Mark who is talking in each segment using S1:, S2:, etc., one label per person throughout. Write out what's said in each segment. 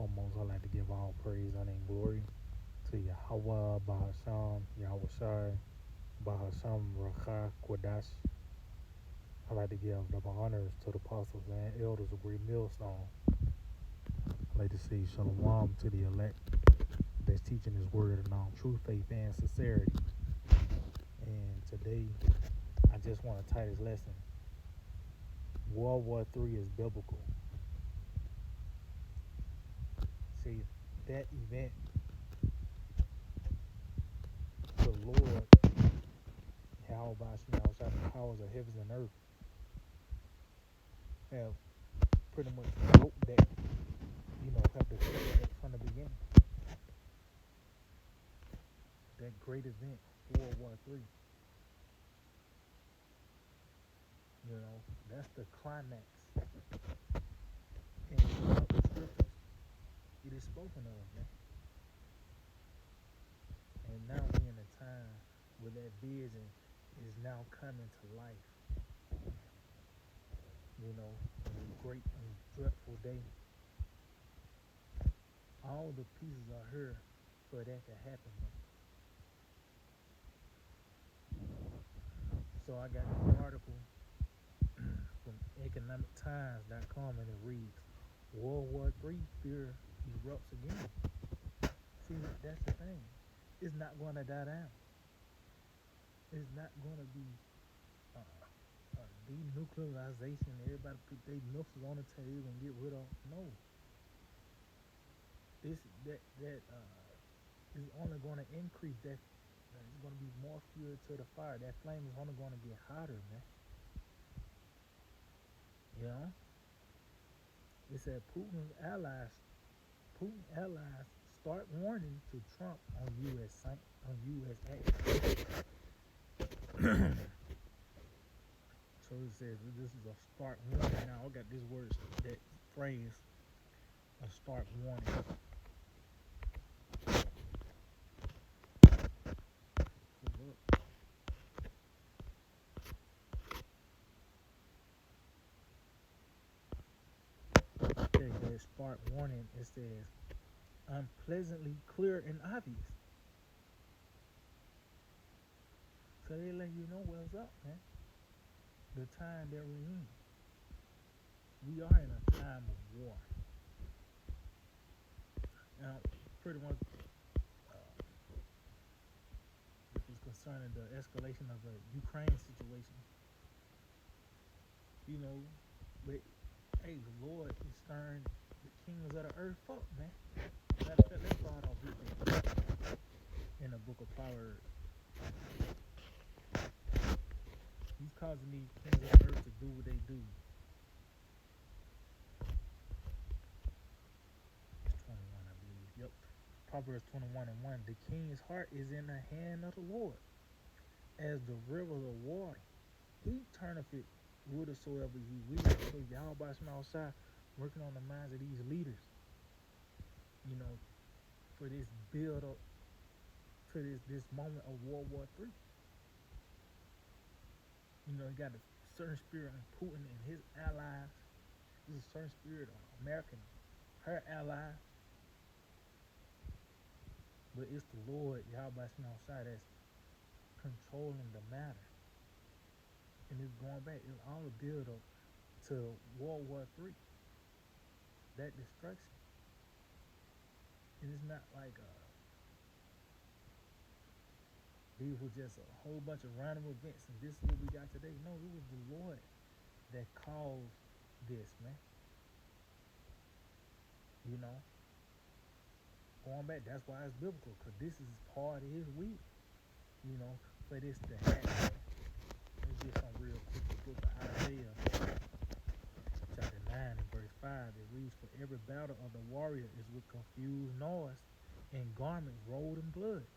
S1: foremost, I'd like to give all praise, honor, and glory to Yahweh, Bahasham, Yahweh Shai, Bahasham, Rakha, Kwadash. I'd like to give double honors to the apostles and elders of Great Millstone. I'd like to say Shalom to the elect that's teaching His word in all true faith and sincerity. And today, I just want to title this lesson, WWIII is Biblical. See, that event, the Lord, Yahweh Bashim, the powers of heavens and earth, have pretty much wrote that, have declared that from the beginning. That great event, World War III. That's the climax. And throughout the scriptures, it is spoken of, man. And now we're in a time where that vision is now coming to life. A great and dreadful day. All the pieces are here for that to happen, man. So I got this article from economictimes.com and it reads, World War III fear erupts again. See, that's the thing. It's not going to die down. It's not going to be denuclearization. Everybody put their missiles on the table and get rid of. No. That is only going to increase. That it's going to be more fuel to the fire. That flame is only going to get hotter, man. It said Putin's allies start warning to Trump on U.S. action. So it says this is a start warning. Now I got this word, that phrase, a start warning. Okay, that start warning, it says unpleasantly clear and obvious. So they let you know what's up, man. The time that we're in. We are in a time of war. Now, pretty much, this is concerning the escalation of the Ukraine situation. But hey, the Lord is stirring the kings of the earth up, man. Let's start off with this in the book of Proverbs. He's causing these kings of the earth to do what they do. It's 21, I believe. Yep. Proverbs 21:1. The king's heart is in the hand of the Lord, as the rivers of water. He turneth it whithersoever he will. So y'all by some outside working on the minds of these leaders, for this build up to this moment of World War III. You got a certain spirit on Putin and his allies. There's a certain spirit on America, her allies. But it's the Lord, Yahweh outside, that's controlling the matter. And it's going back. It's all a build up to World War III. That destruction. And it's not like these were just a whole bunch of random events and this is what we got today. No, it was the Lord that caused this, man. Going back, that's why it's biblical, because this is part of his will, for this to happen. Let me get some real quick. The book of Isaiah, chapter 9 and verse 5, it reads, for every battle of the warrior is with confused noise and garments rolled in blood.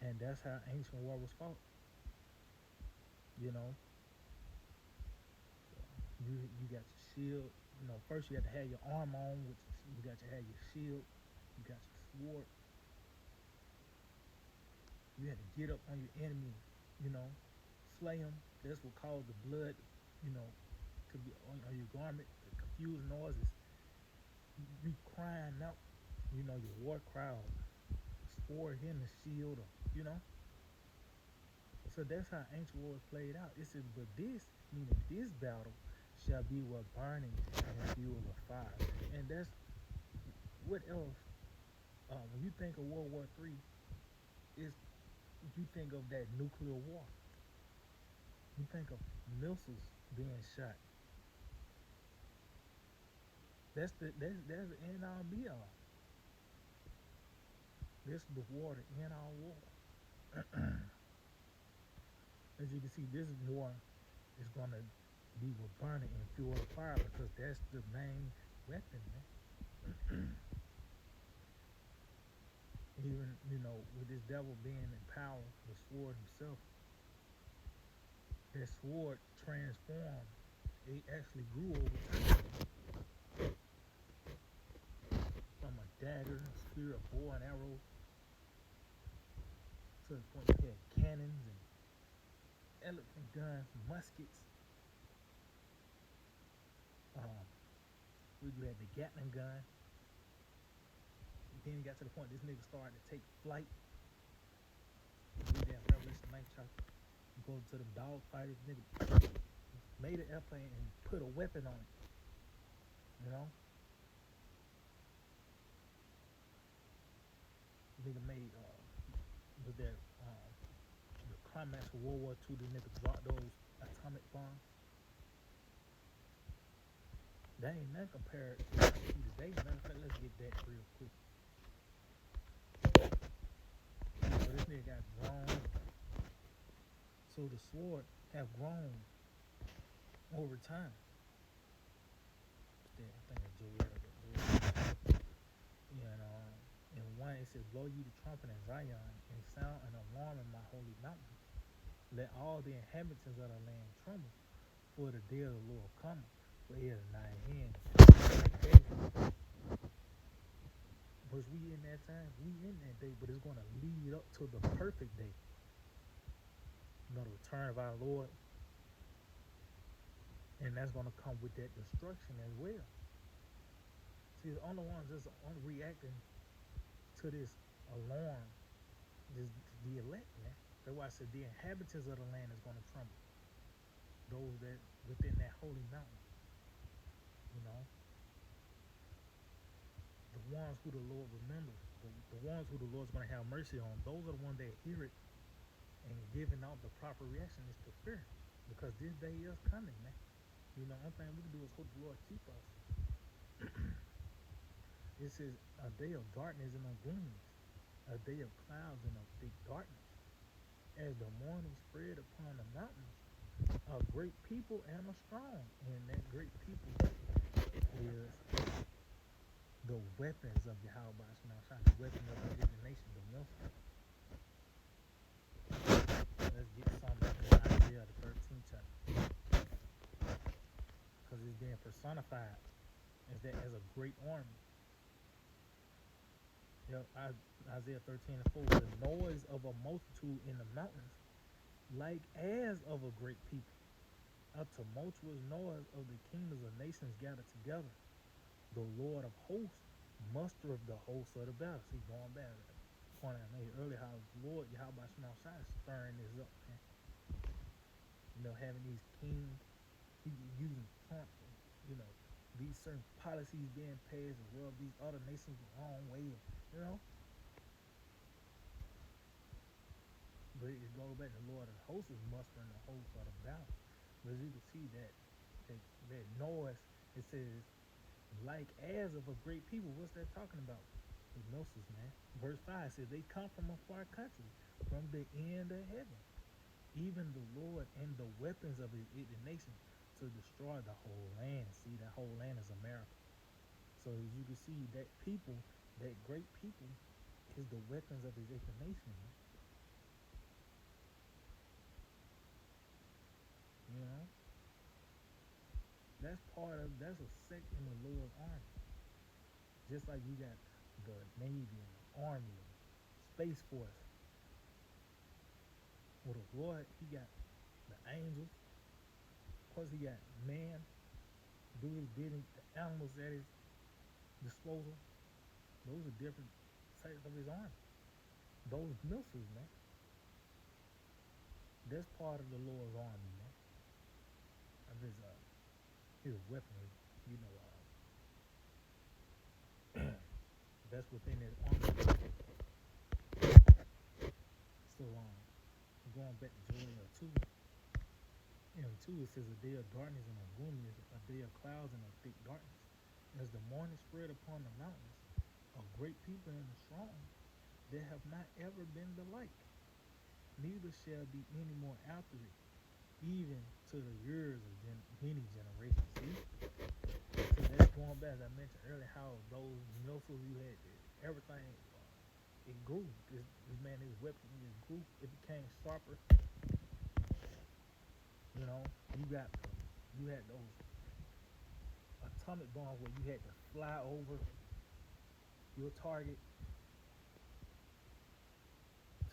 S1: And that's how ancient war was fought. You got your shield. First you have to have your armor on, which you got to have your shield. You got your sword. You had to get up on your enemy, slay him. That's what caused the blood, to be on your garment. The confused noises be crying out, your war cry, or sword hitting the shield, or So that's how ancient wars played out. It says, but this, meaning this battle, shall be with burning and fuel of fire. And that's what else. When you think of World War III, is you think of that nuclear war. You think of missiles being shot. That's the end all be all. This is the war to end all war. As you can see, this war is gonna be with burning and fuel of fire because that's the main weapon, man. Even with this devil being in power, the sword himself, that sword transformed. It actually grew over time from a dagger, a spear, a bow and arrow, to the point you had cannons and elephant guns, muskets. You had the Gatling gun. Then it got to the point this nigga started to take flight. Read that Revelation 9 chapter. Go to them dog fighters, nigga made an airplane and put a weapon on it. Nigga made was there the climax of World War II, the nigga dropped those atomic bombs. That ain't nothing compared to what we see today. Matter of fact, let's get that real quick. So this nigga got grown. So the sword have grown over time. I think I Joel. And one it says, blow ye the trumpet in Zion, and sound an alarm in my holy mountain. Let all the inhabitants of the land tremble, for the day of the Lord cometh, for it is nigh hand. Was we in that time? We in that day, but it's going to lead up to the perfect day. The return of our Lord. And that's going to come with that destruction as well. See, the only ones that's reacting to this alarm is the elect, man. That's why I said the inhabitants of the land is going to tremble. Those that within that holy mountain. The ones who the Lord remembers, the ones who the Lord's going to have mercy on, those are the ones that hear it and giving out the proper reaction is to fear. Because this day is coming, man. One thing we can do is hope the Lord keep us. It says a day of darkness and of gloominess, a day of clouds and of thick darkness. As the morning spread upon the mountains, a great people and a strong. And that great people is the weapons of Yahweh, the weapons of the nation, the military. Let's get some in Isaiah the 13th chapter. Because it's being personified as a great army. Isaiah 13:4, the noise of a multitude in the mountains, like as of a great people. A tumultuous noise of the kingdoms of nations gathered together. The Lord of hosts mustereth the hosts of the battle. See, going back to that point I made earlier, how Lord Yahweh is stirring this up, man. Having these kings, using Trump, these certain policies being passed as well, these other nations the wrong way, But it goes back to the Lord of hosts is mustering the hosts of the battle. But as you can see that noise, it says, like as of a great people. What's that talking about? The Gnosis, man. Verse 5 says, they come from a far country, from the end of heaven. Even the Lord and the weapons of his indignation to destroy the whole land. See, that whole land is America. So as you can see, that people, that great people, is the weapons of his indignation, man. That's a sect in the Lord's army. Just like you got the Navy and the Army and Space Force. With the Lord, he got the angels. Of course, he got man, do his bidding, the animals that is disposal. Those are different sides of his army. Those missiles, man, that's part of the Lord's army, man. Of his weaponry, you know, that's within his army. So, going back to Joel 2, and 2 it says a day of darkness and of gloominess, a day of clouds and of thick darkness. As the morning spread upon the mountains, a great people and a strong, there have not ever been the like, neither shall be any more after it, even to the years of many generations. See? So that's going back, as I mentioned earlier, how those missiles you had, everything, it grew. This man, his weapon just grew. It became sharper. You know, you had those atomic bombs where you had to fly over your target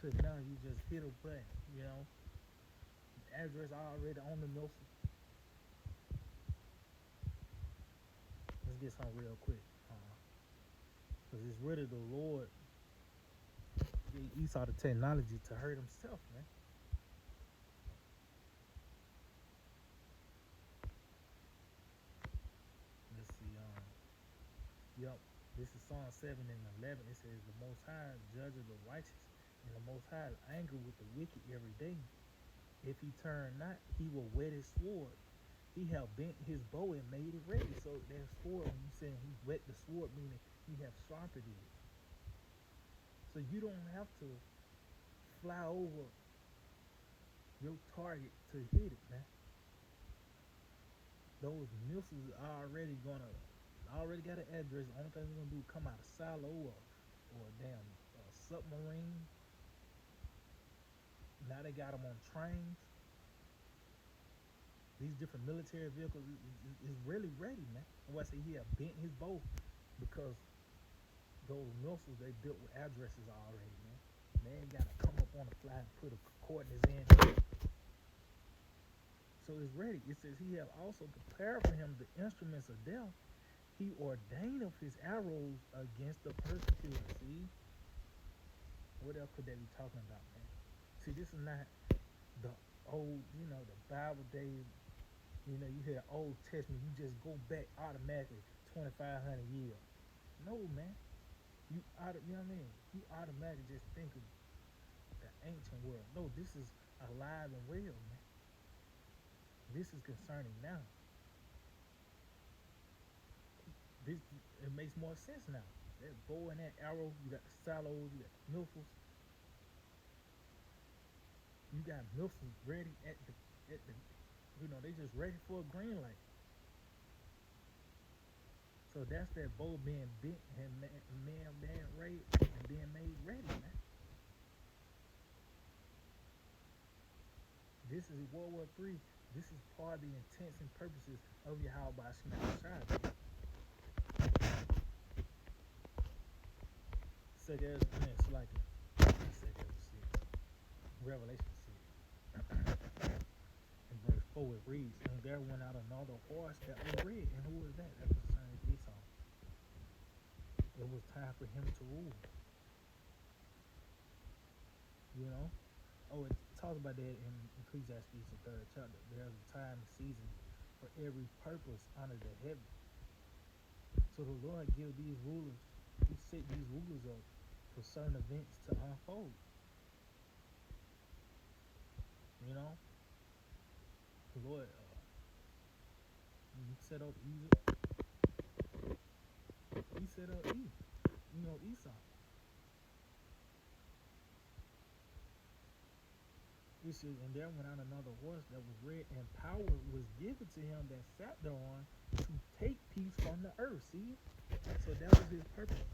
S1: to now you just hit a button. You know, address already on the missile. Let's get some real quick, because it's really the Lord gave Esau the technology to hurt himself, man. Let's see. Yep. This is Psalm 7 and 11. It says, "The Most High judges the righteous, and the Most High is angry with the wicked every day. If he turn not, he will whet his sword. He have bent his bow and made it ready." So that sword, when you saying he wet the sword, meaning he have sharpened it. So you don't have to fly over your target to hit it, man. Those missiles are already got an address. The only thing they're gonna do is come out of silo or a damn submarine. Now they got them on trains. These different military vehicles is really ready, man. And what I say, he have bent his bow because those missiles they built with addresses already, man. They ain't gotta come up on the fly and put a coordinates in. So it's ready. It says he have also prepared for him the instruments of death. He ordained of his arrows against the persecutor. See? What else could they be talking about, man? See, this is not the old, the Bible days. You hear the Old Testament, you just go back automatically 2,500 years. No, man. You know what I mean? You automatically just think of the ancient world. No, this is alive and real, man. This is concerning now. This it makes more sense now. That bow and that arrow, you got the silos, you got the missiles, you got missiles ready at the they just ready for a green light. So that's that bow being bent and man being ready and being made ready, man. This is World War III. This is part of the intents and purposes of Yahweh Shai. Second, it's like Revelation 6. In verse 4 it reads, "And there went out another horse that was red." And who was that? That was the son of Esau. It was time for him to rule. You know? Oh, it talks about that in Ecclesiastes, the 3rd chapter. There's a time and season for every purpose under the heaven. So the Lord give these rulers, he set these rulers up for certain events to unfold. You know? The Lord, he set up Egypt. He set up Esau. It says, "And there went out another horse that was red, and power was given to him that sat thereon to take peace from the earth." See? So that was his purpose.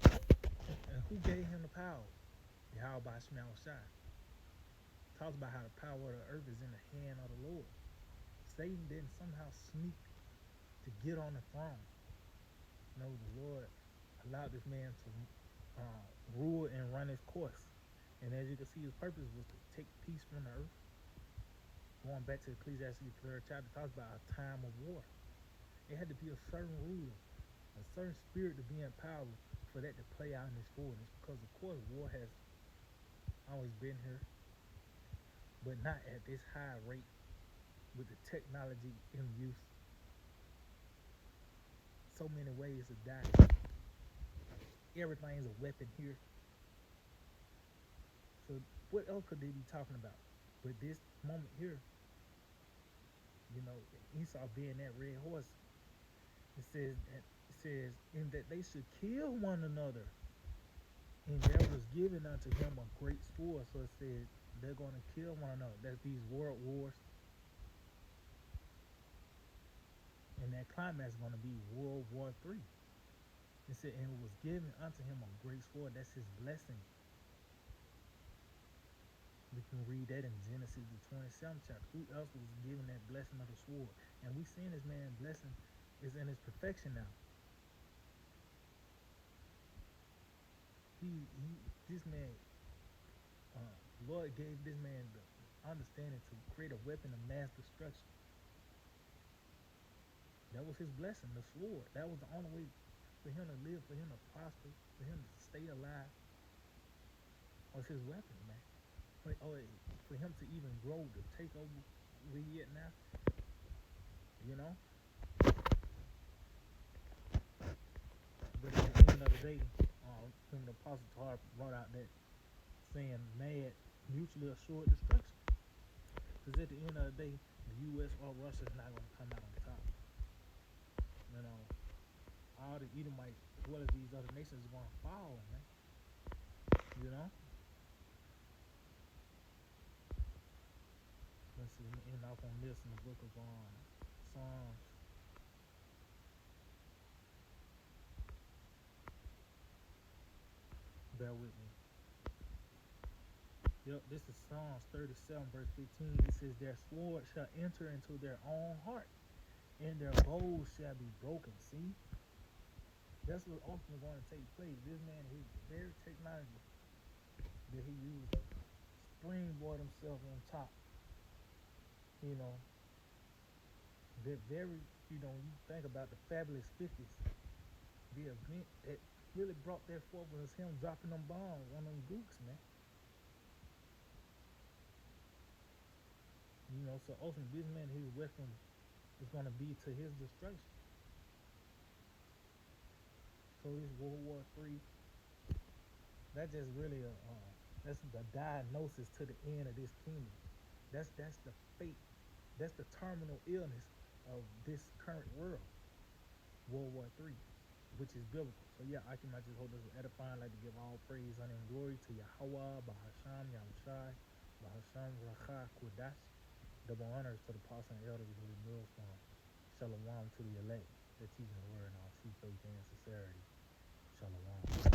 S1: And who gave him the power? Yahweh Shai. Talks about how the power of the earth is in the hand of the Lord. Satan didn't somehow sneak to get on the throne. No, the Lord allowed this man to rule and run his course. And as you can see, his purpose was to take peace from the earth. Going back to Ecclesiastes 3rd chapter, talks about a time of war. It had to be a certain ruler, a certain spirit to be empowered for that to play out in this fullness. Because of course war has always been here, but not at this high rate with the technology in use. So many ways to die. Everything's a weapon here. So what else could they be talking about? But this moment here, Esau being that red horse, it says in that they should kill one another. And there was given unto him a great sword. So it said they're going to kill one another. That's these world wars. And that climax is going to be World War III. It said, and it was given unto him a great sword. That's his blessing. We can read that in Genesis the 27th chapter. Who else was given that blessing of the sword? And we seen this man blessing is in his perfection now. This man, Lord gave this man the understanding to create a weapon of mass destruction. That was his blessing, the sword. That was the only way for him to live, for him to prosper, for him to stay alive. Was his weapon, man. For him to even grow, to take over where he at now. But at the end of the day, when the Apostle Paul brought out that saying, mad, mutually assured destruction. Because at the end of the day, the U.S. or Russia is not going to come out on top. All the Edomites, as well as these other nations, are going to fall, man. Let's see, let me end off on this in the book of Psalms. Bear with me. Yep, this is Psalms 37, verse 15. It says, their sword shall enter into their own heart, and their bows shall be broken. See? That's what's ultimately going to take place. This man, his very technology that he used to springboard himself on top. That very, you think about the fabulous 50s. The event that really brought that forth was him dropping them bombs on them Dukes, man. So ultimately this man, his weapon is going to be to his destruction. So this World War III, that's just really that's the diagnosis to the end of this kingdom. That's the fate. That's the terminal illness of this current world, World War III, which is biblical. So yeah, I can just hold this edifying. I'd like to give all praise, honor, and glory to Yahweh, Bahasham, Yahushai, Bahasham, Racha, Kodash. Double honors to the apostle and elders of the millstone. Shalom to the elect that teaching the word in all true faith and sincerity. Shalom.